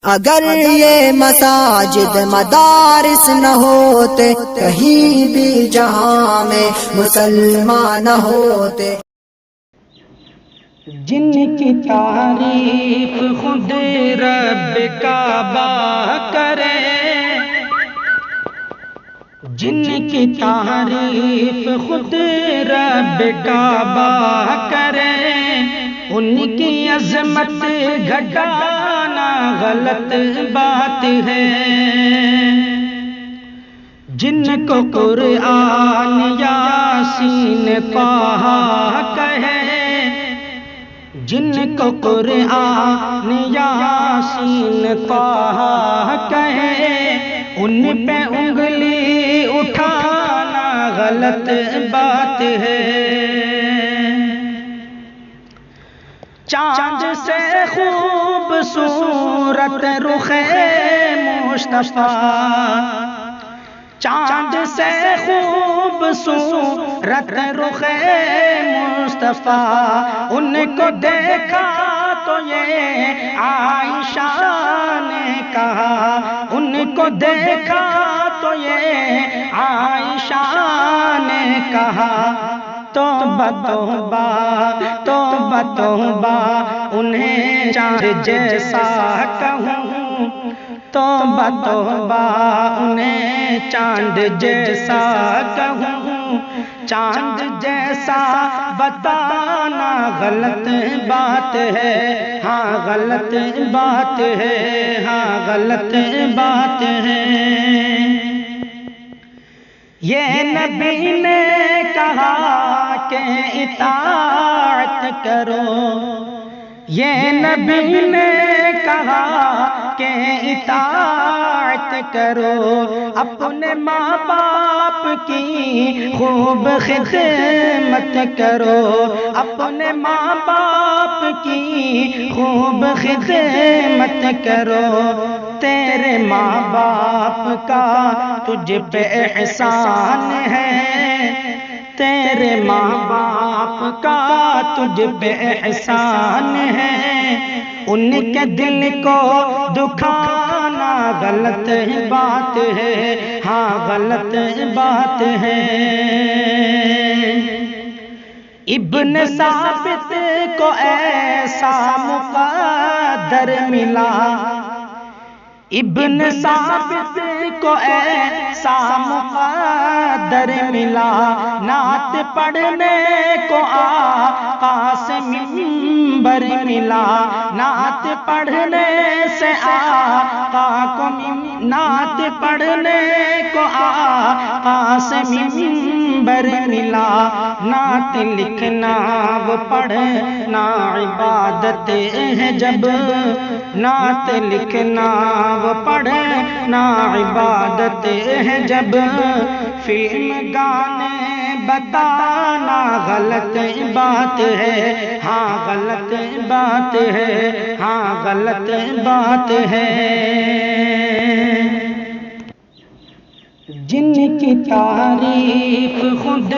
اگر یہ مساجد مدارس نہ ہوتے، کہیں بھی جہاں میں مسلمان نہ ہوتے۔ جن کی تعریف خود رب کعبہ کرے، جن کی تعریف خود رب کعبہ کرے، ان کی عظمت گھٹانا غلط بات ہے۔ جن کو قرآن یاسین طٰہٰ کہے، جن کو قرآن یاسین طٰہٰ کہے، ان پہ انگلی اٹھانا غلط بات ہے۔ چاند سے خوبصورت رخ مصطفیٰ، چاند سے خوبصورت رخ مصطفیٰ، ان کو دیکھا تو یہ عائشہ نے کہا، ان کو دیکھا تو یہ عائشہ نے کہا، توبہ توبہ توبہ توبہ انہیں چاند جیسا کہوں، توبہ توبہ انہیں چاند جیسا کہوں، چاند جیسا بتانا غلط بات ہے، ہاں غلط بات ہے، ہاں غلط بات ہے۔ یہ نبی نے کہا کہ اطاعت کرو، یہ نبی نے کہا کہ اطاعت کرو، اپنے ماں باپ کی خوب خدمت کرو، اپنے ماں باپ کی خوب خدمت کرو، تیرے ماں باپ کا تجھ پہ احسان ہے، تیرے ماں باپ کا تجھ پہ احسان ہے، ان کے دل کو دکھانا غلط بات ہے، ہاں غلط بات ہے۔ ابن ثابت کو ایسا مقدر ملا، ابن ثابت کو ایسا مقدر ملا، نعت پڑھنے کو آقا سے منبر ملا، نعت پڑھنے سے آقا کو نعت پڑھنے کو آقا سے منبر ملا، نعت لکھنا و پڑھنا عبادت ہے جب، نعت لکھنا و پڑھنا عبادت ہے جب، فلم گانے بتانا غلط بات ہے، ہاں غلط بات ہے، ہاں غلط بات ہے۔ جن کی تعریف خود